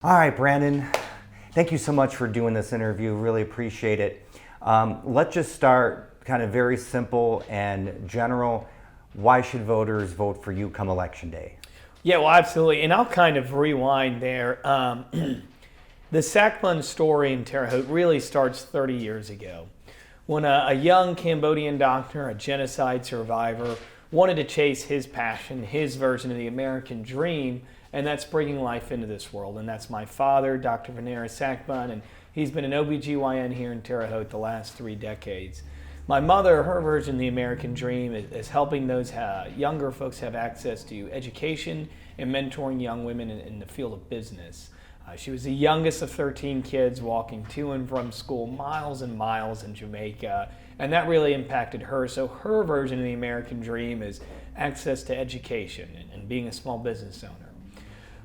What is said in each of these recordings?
All right, Brandan, thank you so much for doing this interview. Really appreciate it. Let's just start kind of very simple and general. Why should voters vote for you come election day? Yeah, well, absolutely. And I'll kind of rewind there. The Sakbun story in Terre Haute really starts 30 years ago when a young Cambodian doctor, a genocide survivor, wanted to chase his passion, his version of the American dream, and that's bringing life into this world. And that's my father, Dr. Brandan Sakbun, and he's been an OBGYN here in Terre Haute the last 3 decades. My mother, her version of the American dream is helping those younger folks have access to education and mentoring young women in the field of business. She was the youngest of 13 kids walking to and from school miles and miles in Jamaica, and that really impacted her. So her version of the American dream is access to education and being a small business owner.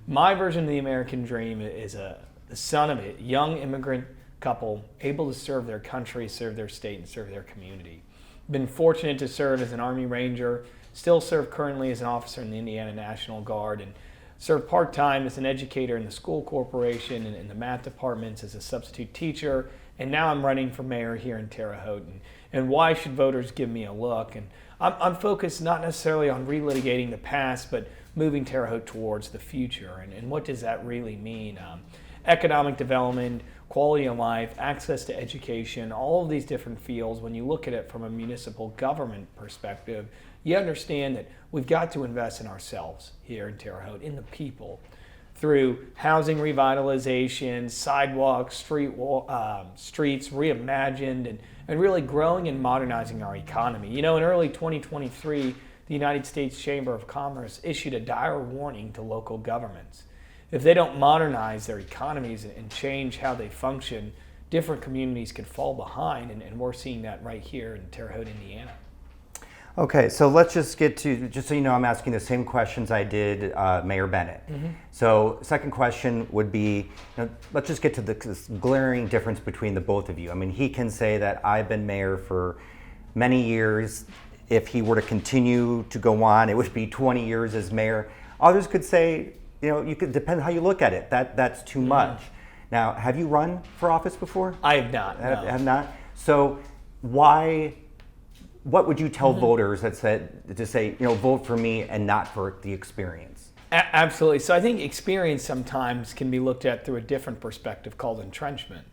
My version of the American dream is the son of a young immigrant couple able to serve their country, serve their state, and serve their community. Been fortunate to serve as an Army Ranger, still serve currently as an officer in the Indiana National Guard, and serve part-time as an educator in the school corporation and in the math departments as a substitute teacher, and now I'm running for mayor here in Terre Haute. And why should voters give me a look? And I'm focused not necessarily on relitigating the past, but moving Terre Haute towards the future. And what does that really mean? Economic development, quality of life, access to education, all of these different fields, when you look at it from a municipal government perspective, you understand that we've got to invest in ourselves here in Terre Haute, in the people, through housing revitalization, sidewalks, streets reimagined, and really growing and modernizing our economy. You know, in early 2023, the United States Chamber of Commerce issued a dire warning to local governments. If they don't modernize their economies and change how they function, different communities could fall behind, and we're seeing that right here in Terre Haute, Indiana. Okay, so let's just get to, just so you know, I'm asking the same questions I did Mayor Bennett. Mm-hmm. So second question would be, let's just get to this glaring difference between the both of you. I mean, he can say that I've been mayor for many years. If he were to continue to go on, it would be 20 years as mayor. Others could say, you could depend how you look at it. That's too much. Now, have you run for office before? I have not. No. Have not. So what would you tell voters that to say, vote for me and not for the experience? Absolutely. So I think experience sometimes can be looked at through a different perspective called entrenchment.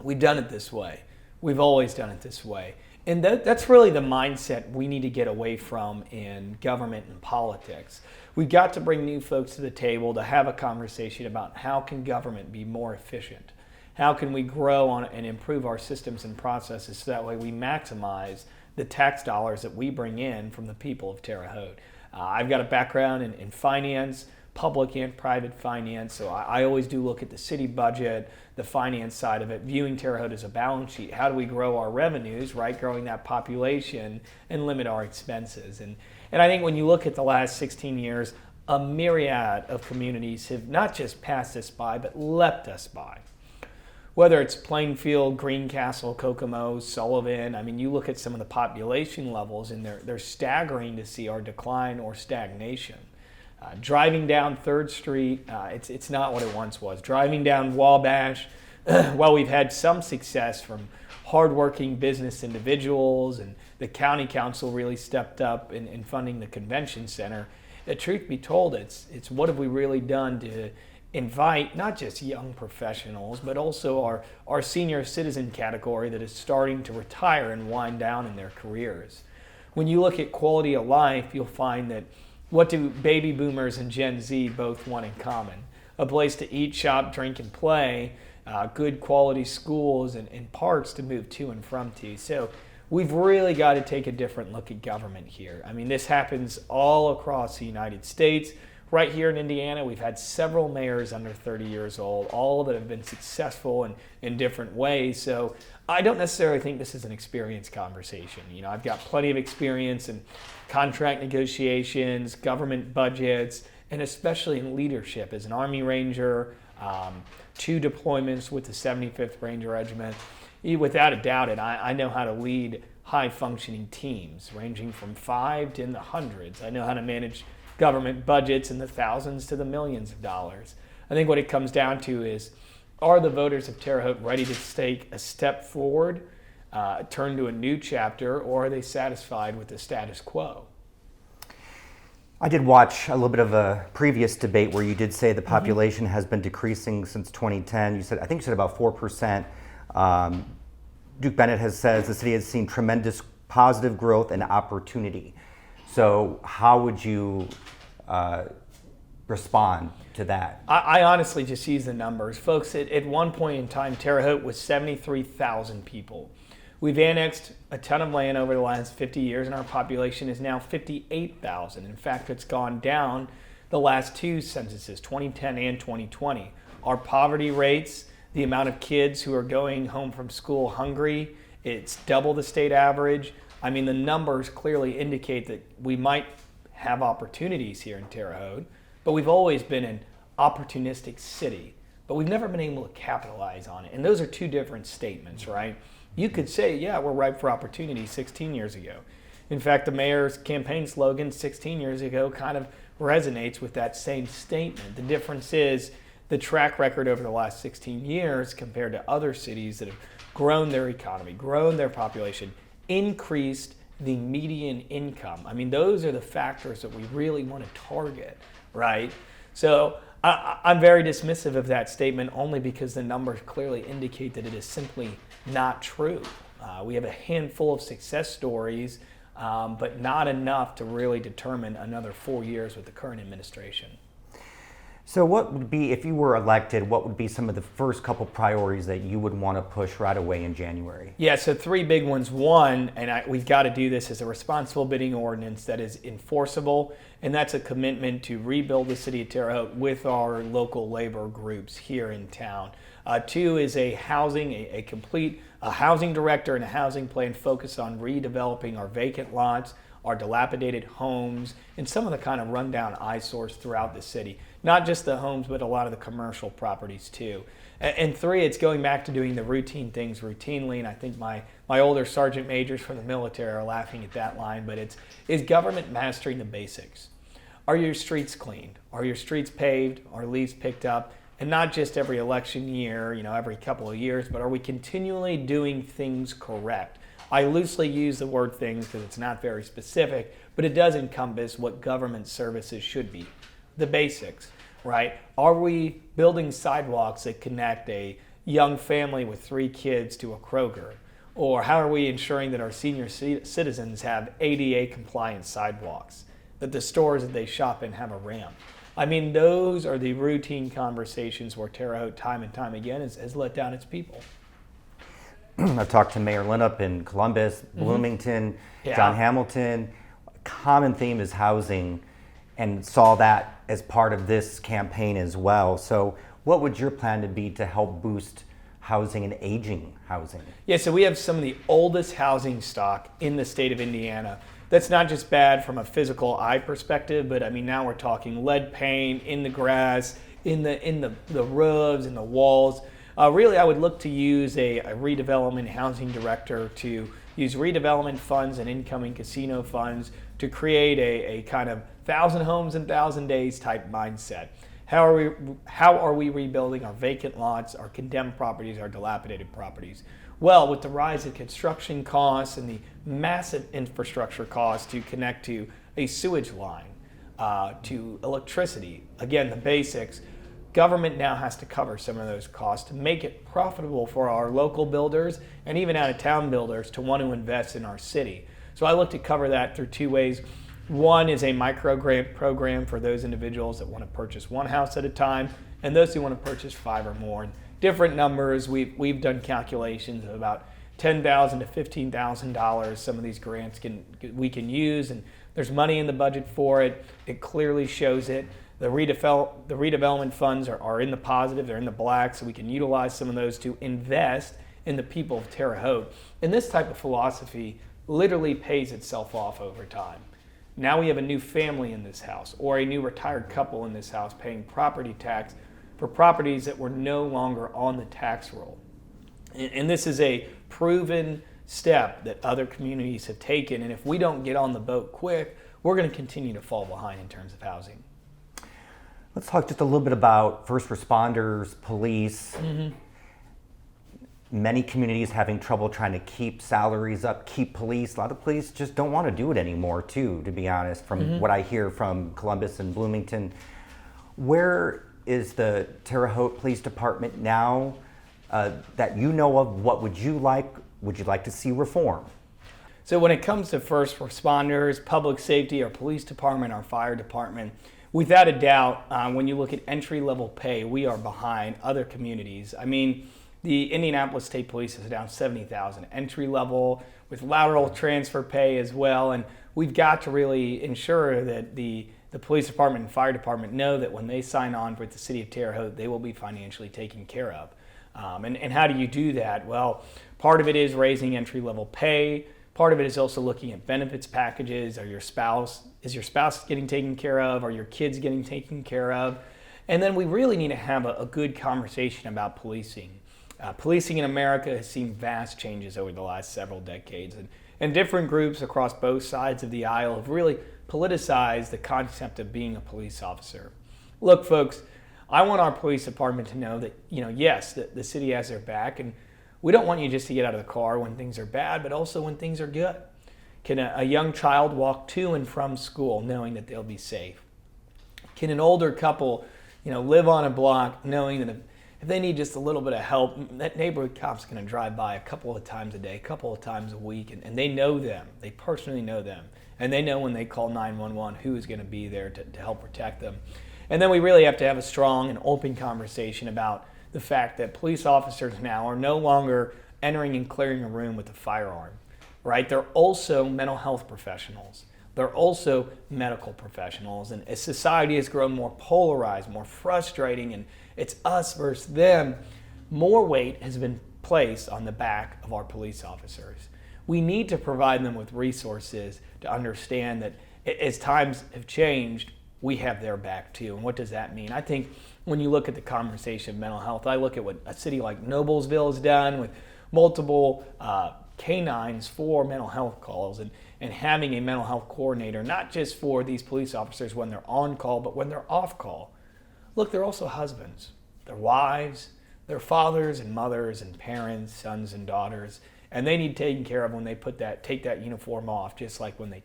We've done it this way. We've always done it this way. And that's really the mindset we need to get away from in government and politics. We've got to bring new folks to the table to have a conversation about how can government be more efficient? How can we grow on and improve our systems and processes so that way we maximize the tax dollars that we bring in from the people of Terre Haute? I've got a background in finance, public and private finance, so I always do look at the city budget, the finance side of it, viewing Terre Haute as a balance sheet. How do we grow our revenues, right? Growing that population and limit our expenses. And I think when you look at the last 16 years, a myriad of communities have not just passed us by, but leapt us by. Whether it's Plainfield, Greencastle, Kokomo, Sullivan, I mean, you look at some of the population levels and they're staggering to see our decline or stagnation. Driving down 3rd Street, it's not what it once was. Driving down Wabash, while we've had some success from hardworking business individuals and the county council really stepped up in funding the convention center, the truth be told, it's what have we really done to invite not just young professionals, but also our senior citizen category that is starting to retire and wind down in their careers. When you look at quality of life, you'll find that what do baby boomers and Gen Z both want in common? A place to eat, shop, drink, and play, good quality schools and parks to move to and from to. So we've really got to take a different look at government here. I mean, this happens all across the United States. Right here in Indiana, we've had several mayors under 30 years old, all that have been successful in different ways. So I don't necessarily think this is an experience conversation. I've got plenty of experience in contract negotiations, government budgets, and especially in leadership as an Army Ranger, 2 deployments with the 75th Ranger Regiment. Without a doubt, I know how to lead high-functioning teams ranging from 5 to in the hundreds. I know how to manage government budgets in the thousands to the millions of dollars. I think what it comes down to is, are the voters of Terre Haute ready to take a step forward, turn to a new chapter, or are they satisfied with the status quo? I did watch a little bit of a previous debate where you did say the population has been decreasing since 2010. I think you said about 4%. Duke Bennett says the city has seen tremendous positive growth and opportunity. So how would you respond to that? I honestly just use the numbers. Folks, at one point in time, Terre Haute was 73,000 people. We've annexed a ton of land over the last 50 years, and our population is now 58,000. In fact, it's gone down the last two censuses, 2010 and 2020. Our poverty rates, the amount of kids who are going home from school hungry, it's double the state average. I mean, the numbers clearly indicate that we might have opportunities here in Terre Haute, but we've always been an opportunistic city, but we've never been able to capitalize on it. And those are two different statements, right? You could say, yeah, we're ripe for opportunity 16 years ago. In fact, the mayor's campaign slogan 16 years ago kind of resonates with that same statement. The difference is the track record over the last 16 years compared to other cities that have grown their economy, grown their population, increased the median income. I mean, those are the factors that we really want to target, right? So I'm very dismissive of that statement only because the numbers clearly indicate that it is simply not true. We have a handful of success stories, but not enough to really determine another 4 years with the current administration. So what would be, if you were elected, what would be some of the first couple priorities that you would want to push right away in January? Yeah, so three big ones. One, and we've got to do this, is a responsible bidding ordinance that is enforceable, and that's a commitment to rebuild the city of Terre Haute with our local labor groups here in town. Two is a complete housing director and a housing plan focused on redeveloping our vacant lots, our dilapidated homes, and some of the kind of rundown eyesores throughout the city. Not just the homes, but a lot of the commercial properties too. And three, it's going back to doing the routine things routinely, and I think my older sergeant majors from the military are laughing at that line, but is government mastering the basics. Are your streets cleaned? Are your streets paved? Are leaves picked up? And not just every election year, every couple of years, but are we continually doing things correct? I loosely use the word things because it's not very specific, but it does encompass what government services should be. The basics, right? Are we building sidewalks that connect a young family with 3 kids to a Kroger? Or how are we ensuring that our senior citizens have ADA compliant sidewalks? That the stores that they shop in have a ramp? I mean, those are the routine conversations where Terre Haute time and time again has let down its people. I've talked to Mayor Linup in Columbus, Bloomington, Yeah. John Hamilton. A common theme is housing, and saw that as part of this campaign as well. So what would your plan to be to help boost housing and aging housing? Yeah, so we have some of the oldest housing stock in the state of Indiana. That's not just bad from a physical eye perspective, but I mean, now we're talking lead paint in the grass, in the roofs, in the walls. Really, I would look to use a redevelopment housing director to use redevelopment funds and incoming casino funds to create a kind of 1,000 homes in 1,000 days type mindset. How are we rebuilding our vacant lots, our condemned properties, our dilapidated properties? Well, with the rise in construction costs and the massive infrastructure costs to connect to a sewage line, to electricity, again, the basics, government now has to cover some of those costs to make it profitable for our local builders and even out-of-town builders to want to invest in our city. So I look to cover that through 2 ways. One is a micro grant program for those individuals that want to purchase one house at a time, and those who want to purchase 5 or more. And different numbers, we've done calculations of about $10,000 to $15,000. Some of these grants we can use, and there's money in the budget for it. It clearly shows it. The redevelopment funds are in the positive, they're in the black, so we can utilize some of those to invest in the people of Terre Haute. And this type of philosophy literally pays itself off over time. Now we have a new family in this house, or a new retired couple in this house paying property tax for properties that were no longer on the tax roll. And this is a proven step that other communities have taken, and if we don't get on the boat quick, we're going to continue to fall behind in terms of housing. Let's talk just a little bit about first responders, police. Many communities having trouble trying to keep salaries up, keep police. A lot of police just don't want to do it anymore too, to be honest, from what I hear from Columbus and Bloomington. Where is the Terre Haute Police Department now that you know of? What would you like to see reform? So when it comes to first responders, public safety, our police department, our fire department, without a doubt, when you look at entry-level pay, we are behind other communities. I mean, the Indianapolis State Police is down $70,000 entry level with lateral transfer pay as well. And we've got to really ensure that the police department and fire department know that when they sign on with the city of Terre Haute, they will be financially taken care of. And how do you do that? Well, part of it is raising entry level pay. Part of it is also looking at benefits packages. Is your spouse getting taken care of? Are your kids getting taken care of? And then we really need to have a good conversation about policing. Policing in America has seen vast changes over the last several decades, and different groups across both sides of the aisle have really politicized the concept of being a police officer. Look, folks, I want our police department to know that, yes, the city has their back, and we don't want you just to get out of the car when things are bad, but also when things are good. Can a young child walk to and from school knowing that they'll be safe? Can an older couple, live on a block knowing that if they need just a little bit of help, that neighborhood cop's going to drive by a couple of times a day, a couple of times a week, and they know them. They personally know them. And they know when they call 911 who is going to be there to help protect them. And then we really have to have a strong and open conversation about the fact that police officers now are no longer entering and clearing a room with a firearm, right? They're also mental health professionals. They're also medical professionals. And as society has grown more polarized, more frustrating, and it's us versus them, more weight has been placed on the back of our police officers. We need to provide them with resources to understand that as times have changed, we have their back too. And what does that mean? I think when you look at the conversation of mental health, I look at what a city like Noblesville has done with multiple canines for mental health calls and having a mental health coordinator, not just for these police officers when they're on call, but when they're off call. Look, they're also husbands, they're wives, they're fathers and mothers and parents, sons and daughters, and they need taken care of when they take that uniform off, just like when they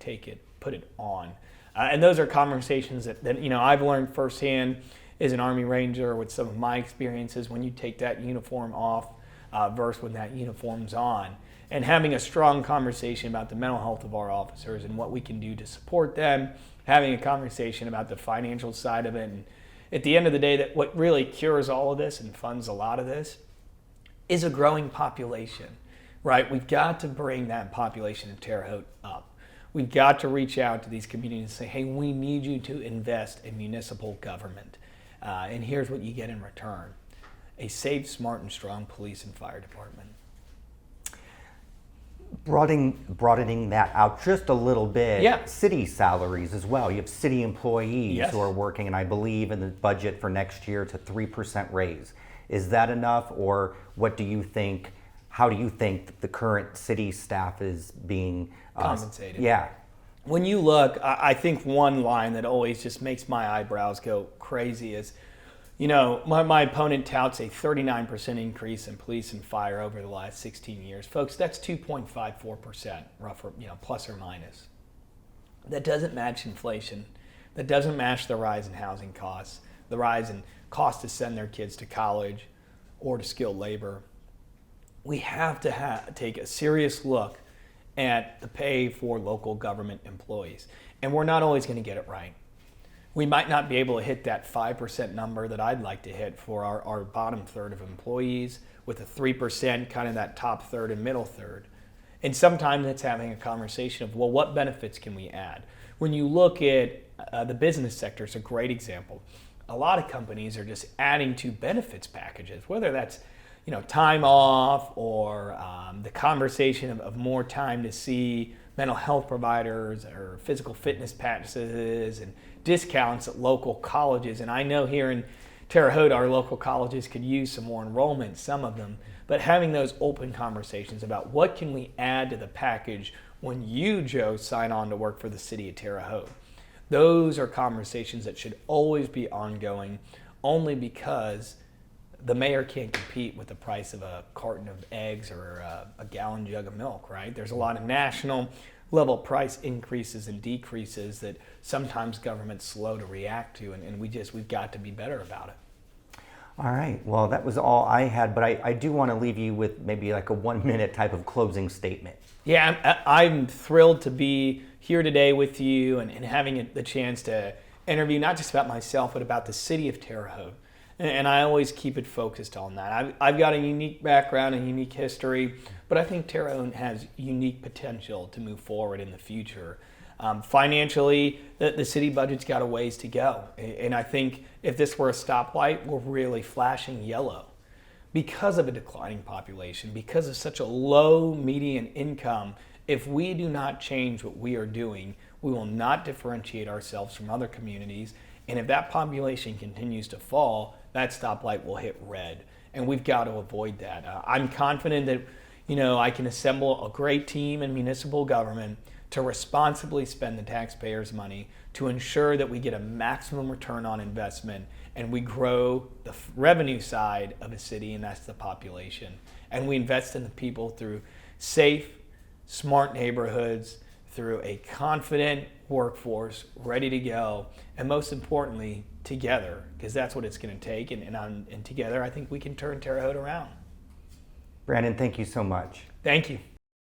put it on. And those are conversations that I've learned firsthand as an Army Ranger with some of my experiences when you take that uniform off versus when that uniform's on. And having a strong conversation about the mental health of our officers and what we can do to support them, having a conversation about the financial side of it. And at the end of the day, that what really cures all of this and funds a lot of this is a growing population, right? We've got to bring that population in Terre Haute up. We've got to reach out to these communities and say, hey, we need you to invest in municipal government. And here's what you get in return: a safe, smart, and strong police and fire department. Broadening that out just a little bit, yeah. City salaries as well. You have city employees yes. who are working, and I believe in the budget for next year, it's a 3% raise. Is that enough, or what do you think? How do you think the current city staff is being compensated? Yeah. When you look, I think one line that always just makes my eyebrows go crazy is, my opponent touts a 39% increase in police and fire over the last 16 years. Folks, that's 2.54%, plus or minus. That doesn't match inflation. That doesn't match the rise in housing costs, the rise in cost to send their kids to college or to skilled labor. We have to take a serious look at the pay for local government employees. And we're not always going to get it right. We might not be able to hit that 5% number that I'd like to hit for our bottom third of employees, with a 3% kind of that top third and middle third. And sometimes it's having a conversation of, well, what benefits can we add? When you look at the business sector, it's a great example. A lot of companies are just adding to benefits packages, whether that's time off or the conversation of more time to see mental health providers or physical fitness practices and discounts at local colleges. And I know here in Terre Haute, our local colleges could use some more enrollment, some of them, but having those open conversations about what can we add to the package when you, Joe, sign on to work for the city of Terre Haute. Those are conversations that should always be ongoing, only because the mayor can't compete with the price of a carton of eggs or a gallon jug of milk, right? There's a lot of national level price increases and decreases that sometimes government's slow to react to, and we've got to be better about it. All right, well, that was all I had, but I do want to leave you with maybe like a 1-minute type of closing statement. Yeah, I'm thrilled to be here today with you and having the chance to interview not just about myself, but about the city of Terre Haute. And I always keep it focused on that. I've got a unique background and unique history, but I think Terre Haute has unique potential to move forward in the future. Financially, the city budget's got a ways to go. And I think if this were a stoplight, we're really flashing yellow. Because of a declining population, because of such a low median income, if we do not change what we are doing, we will not differentiate ourselves from other communities. And if that population continues to fall, that stoplight will hit red. And we've got to avoid that. I'm confident that, I can assemble a great team in municipal government to responsibly spend the taxpayers' money to ensure that we get a maximum return on investment and we grow the revenue side of a city, and that's the population. And we invest in the people through safe, smart neighborhoods, through a confident workforce ready to go, and most importantly, together, because that's what it's going to take. And together, I think we can turn Terre Haute around. Brandan, thank you so much. Thank you.